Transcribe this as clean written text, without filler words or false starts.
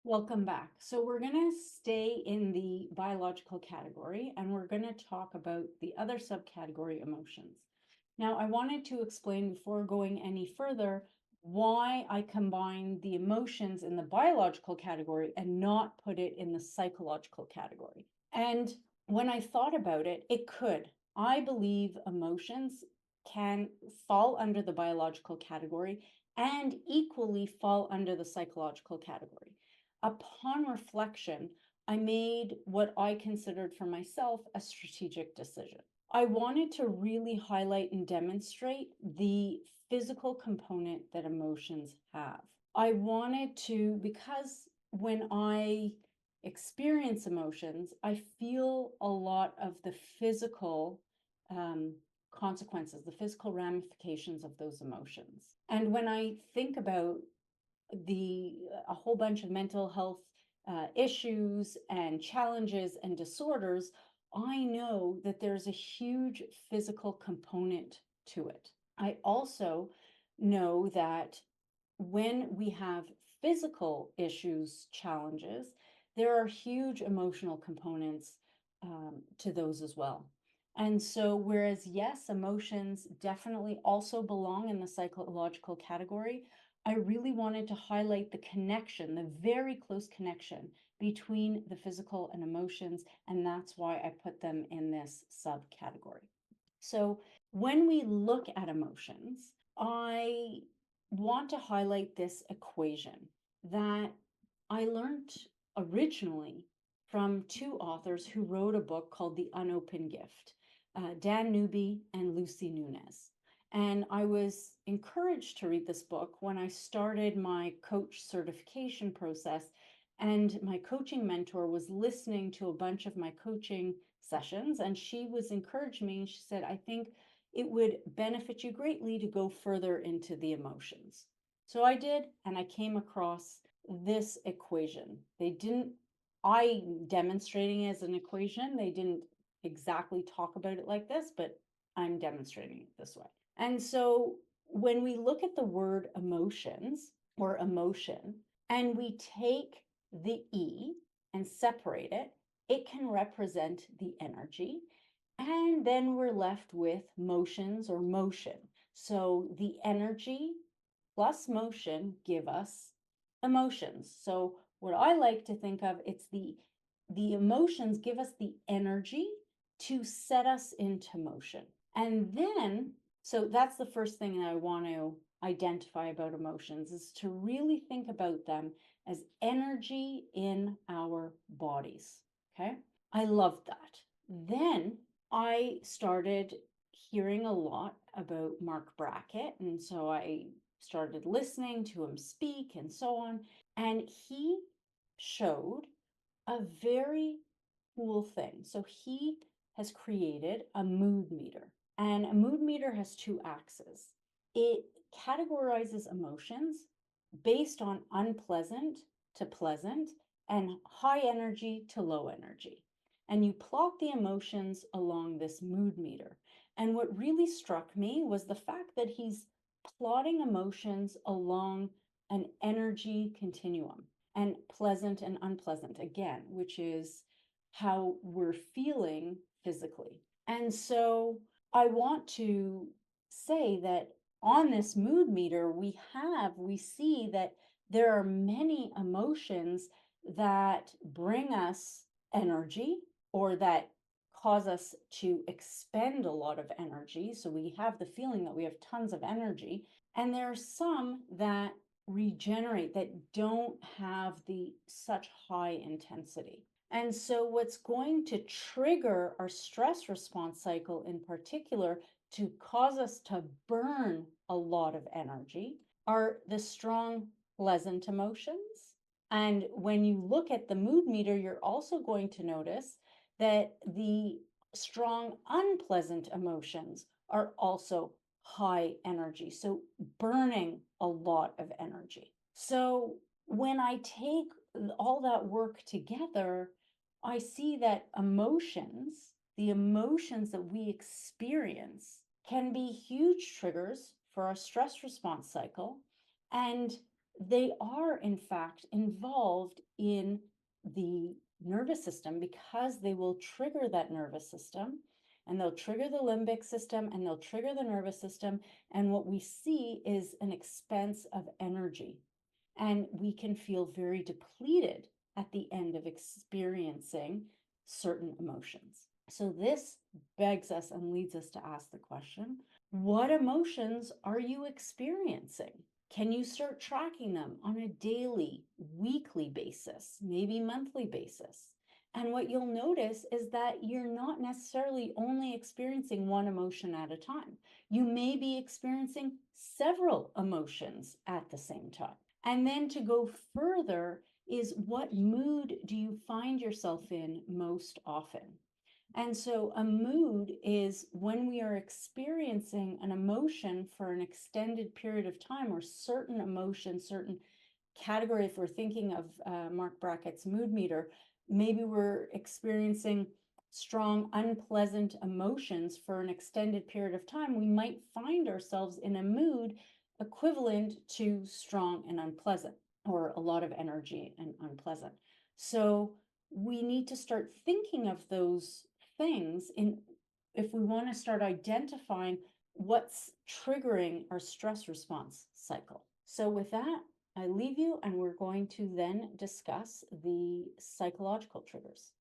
Welcome back. So we're going to stay in the biological category and we're going to talk about the other subcategory, emotions. Now, I wanted to explain before going any further why I combine the emotions in the biological category and not put it in the psychological category. And when I thought about it, it could. I believe emotions can fall under the biological category and equally fall under the psychological category. Upon reflection, I made what I considered for myself a strategic decision. I wanted to really highlight and demonstrate the physical component that emotions have. I wanted to, because when I experience emotions, I feel a lot of the physical consequences, the physical ramifications of those emotions. And when I think about a whole bunch of mental health issues and challenges and disorders, I know that there's a huge physical component to it. I also know that when we have physical issues, challenges, there are huge emotional components to those as well. And so, whereas yes, emotions definitely also belong in the psychological category, I really wanted to highlight the connection, the very close connection between the physical and emotions, and that's why I put them in this subcategory. So when we look at emotions, I want to highlight this equation that I learned originally from two authors who wrote a book called The Unopened Gift, Dan Newby and Lucy Nunez. And I was encouraged to read this book when I started my coach certification process. And my coaching mentor was listening to a bunch of my coaching sessions, and she was encouraging me. And she said, I think it would benefit you greatly to go further into the emotions. So I did, and I came across this equation. I demonstrating it as an equation. They didn't exactly talk about it like this, but I'm demonstrating it this way. And so when we look at the word emotions or emotion, and we take the E and separate it, it can represent the energy. And then we're left with motions or motion. So the energy plus motion give us emotions. So what I like to think of, it's the emotions give us the energy to set us into motion. And then, so that's the first thing that I want to identify about emotions, is to really think about them as energy in our bodies. Okay. I loved that. Then I started hearing a lot about Mark Brackett. And so I started listening to him speak and so on. And he showed a very cool thing. So he has created a mood meter, and a mood meter has two axes. It categorizes emotions based on unpleasant to pleasant and high energy to low energy. And you plot the emotions along this mood meter. And what really struck me was the fact that he's plotting emotions along an energy continuum, and pleasant and unpleasant again, which is how we're feeling physically. And so I want to say that on this mood meter, we see that there are many emotions that bring us energy or that cause us to expend a lot of energy. So we have the feeling that we have tons of energy. And there are some that regenerate, that don't have the such high intensity. And so what's going to trigger our stress response cycle in particular to cause us to burn a lot of energy are the strong, pleasant emotions. And when you look at the mood meter, you're also going to notice that the strong, unpleasant emotions are also high energy. So burning a lot of energy. So when I take all that work together, I see that emotions, the emotions that we experience, can be huge triggers for our stress response cycle. And they are in fact involved in the nervous system because they will trigger that nervous system, and they'll trigger the limbic system, and they'll trigger the nervous system. And what we see is an expense of energy. And we can feel very depleted at the end of experiencing certain emotions. So this begs us and leads us to ask the question, what emotions are you experiencing? Can you start tracking them on a daily, weekly basis, maybe monthly basis? And what you'll notice is that you're not necessarily only experiencing one emotion at a time. You may be experiencing several emotions at the same time. And then to go further is, what mood do you find yourself in most often? And so a mood is when we are experiencing an emotion for an extended period of time, or certain emotions, certain category. If we're thinking of Mark Brackett's mood meter, maybe we're experiencing strong, unpleasant emotions for an extended period of time. We might find ourselves in a mood equivalent to strong and unpleasant, or a lot of energy and unpleasant. So we need to start thinking of those things if we want to start identifying what's triggering our stress response cycle. So with that, I leave you, and we're going to then discuss the psychological triggers.